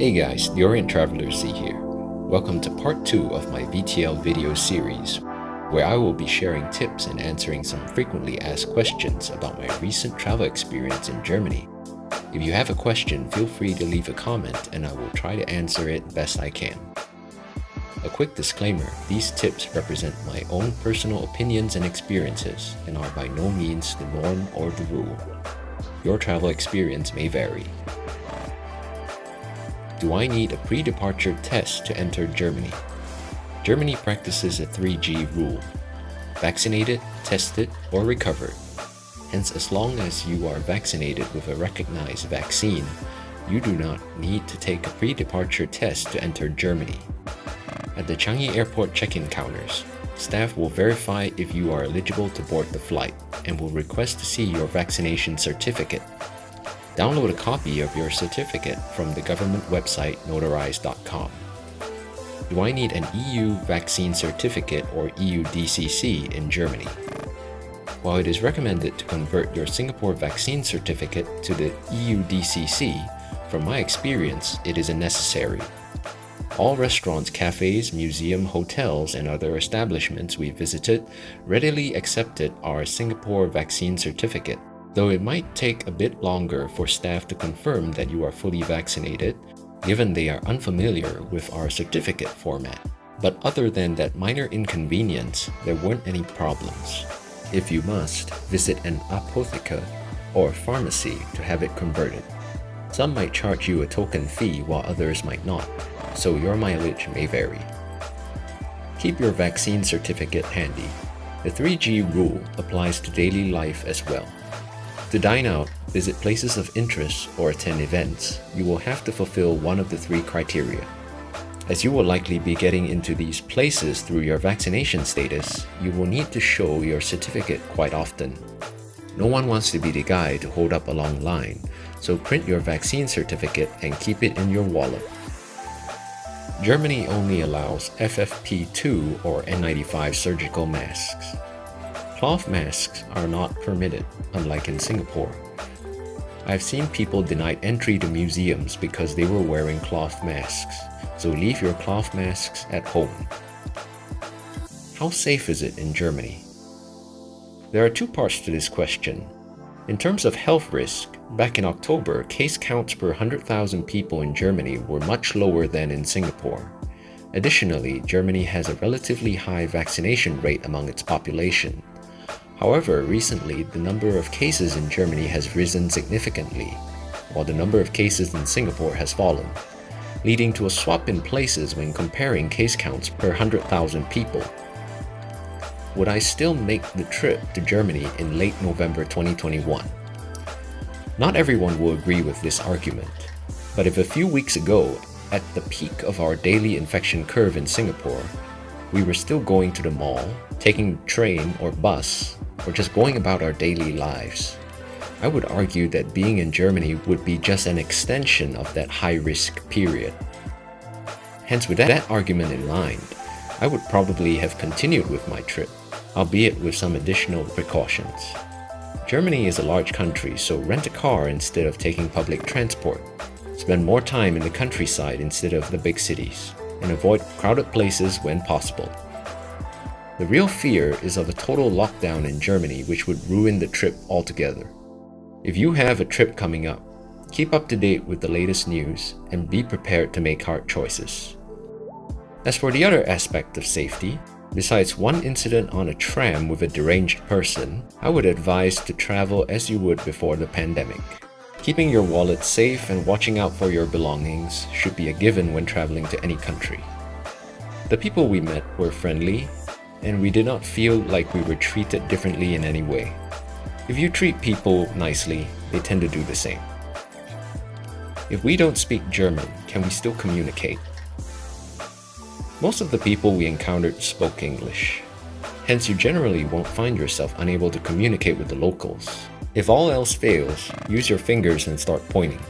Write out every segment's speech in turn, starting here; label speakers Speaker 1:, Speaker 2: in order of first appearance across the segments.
Speaker 1: Hey guys, the Orient Traveler Z here. Welcome to part 2 of my VTL video series, where I will be sharing tips and answering some frequently asked questions about my recent travel experience in Germany. If you have a question, feel free to leave a comment and I will try to answer it best I can. A quick disclaimer, these tips represent my own personal opinions and experiences and are by no means the norm or the rule. Your travel experience may vary. Do I need a pre-departure test to enter Germany? Germany practices a 3G rule: vaccinated, tested, or recovered. Hence, as long as you are vaccinated with a recognized vaccine, you do not need to take a pre-departure test to enter Germany. At the Changi Airport check-in counters, staff will verify if you are eligible to board the flight and will request to see your vaccination certificate. Download a copy of your certificate from the government website notarize.com. Do I need an EU vaccine certificate or EU DCC in Germany? While it is recommended to convert your Singapore vaccine certificate to the EU DCC, from my experience, it isn't necessary. All restaurants, cafes, museums, hotels, and other establishments we visited readily accepted our Singapore vaccine certificate. Though it might take a bit longer for staff to confirm that you are fully vaccinated, given they are unfamiliar with our certificate format. But other than that minor inconvenience, there weren't any problems. If you must, visit an apotheker or pharmacy to have it converted. Some might charge you a token fee while others might not, so your mileage may vary. Keep your vaccine certificate handy. The 3G rule applies to daily life as well. To dine out, visit places of interest, or attend events, you will have to fulfill one of the 3 criteria. As you will likely be getting into these places through your vaccination status, you will need to show your certificate quite often. No one wants to be the guy to hold up a long line, so print your vaccine certificate and keep it in your wallet. Germany only allows FFP2 or N95 surgical masks. Cloth masks are not permitted, unlike in Singapore. I've seen people denied entry to museums because they were wearing cloth masks, so leave your cloth masks at home. How safe is it in Germany? There are 2 parts to this question. In terms of health risk, back in October, case counts per 100,000 people in Germany were much lower than in Singapore. Additionally, Germany has a relatively high vaccination rate among its population. However, recently, the number of cases in Germany has risen significantly, while the number of cases in Singapore has fallen, leading to a swap in places when comparing case counts per 100,000 people. Would I still make the trip to Germany in late November 2021? Not everyone will agree with this argument, but if a few weeks ago, at the peak of our daily infection curve in Singapore, we were still going to the mall, taking the train or bus, or just going about our daily lives, I would argue that being in Germany would be just an extension of that high-risk period. Hence, with that argument in mind, I would probably have continued with my trip, albeit with some additional precautions. Germany is a large country, so rent a car instead of taking public transport. Spend more time in the countryside instead of the big cities, and avoid crowded places when possible. The real fear is of a total lockdown in Germany, which would ruin the trip altogether. If you have a trip coming up, keep up to date with the latest news and be prepared to make hard choices. As for the other aspect of safety, besides one incident on a tram with a deranged person, I would advise to travel as you would before the pandemic. Keeping your wallet safe and watching out for your belongings should be a given when traveling to any country. The people we met were friendly, and we did not feel like we were treated differently in any way. If you treat people nicely, they tend to do the same. If we don't speak German, can we still communicate? Most of the people we encountered spoke English. Hence, you generally won't find yourself unable to communicate with the locals. If all else fails, use your fingers and start pointing.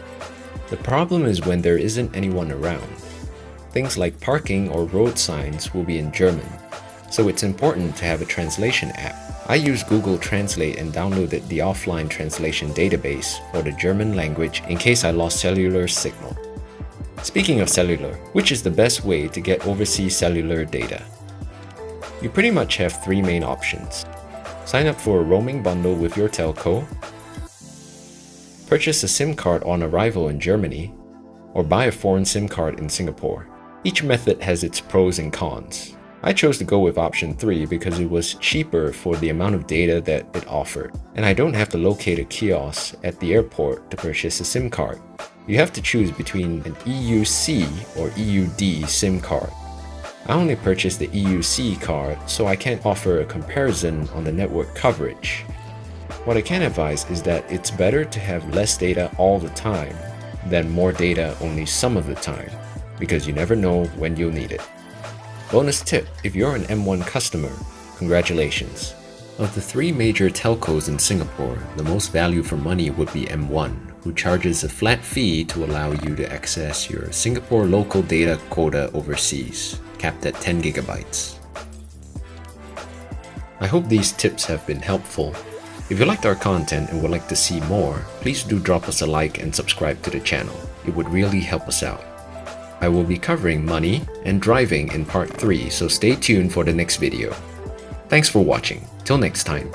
Speaker 1: The problem is when there isn't anyone around. Things like parking or road signs will be in German, so it's important to have a translation app. I use Google Translate and downloaded the offline translation database for the German language in case I lost cellular signal. Speaking of cellular, which is the best way to get overseas cellular data? You pretty much have three main options. Sign up for a roaming bundle with your telco, purchase a SIM card on arrival in Germany, or buy a foreign SIM card in Singapore. Each method has its pros and cons. I chose to go with option 3 because it was cheaper for the amount of data that it offered, and I don't have to locate a kiosk at the airport to purchase a SIM card. You have to choose between an EUC or EUD SIM card. I only purchased the EUC card, so I can't offer a comparison on the network coverage. What I can advise is that it's better to have less data all the time than more data only some of the time, because you never know when you'll need it. Bonus tip, if you're an M1 customer, congratulations. Of the three major telcos in Singapore, the most value for money would be M1, who charges a flat fee to allow you to access your Singapore local data quota overseas, capped at 10 gigabytes. I hope these tips have been helpful. If you liked our content and would like to see more, please do drop us a like and subscribe to the channel. It would really help us out. I will be covering money and driving in part 3, so stay tuned for the next video. Thanks for watching. Till next time.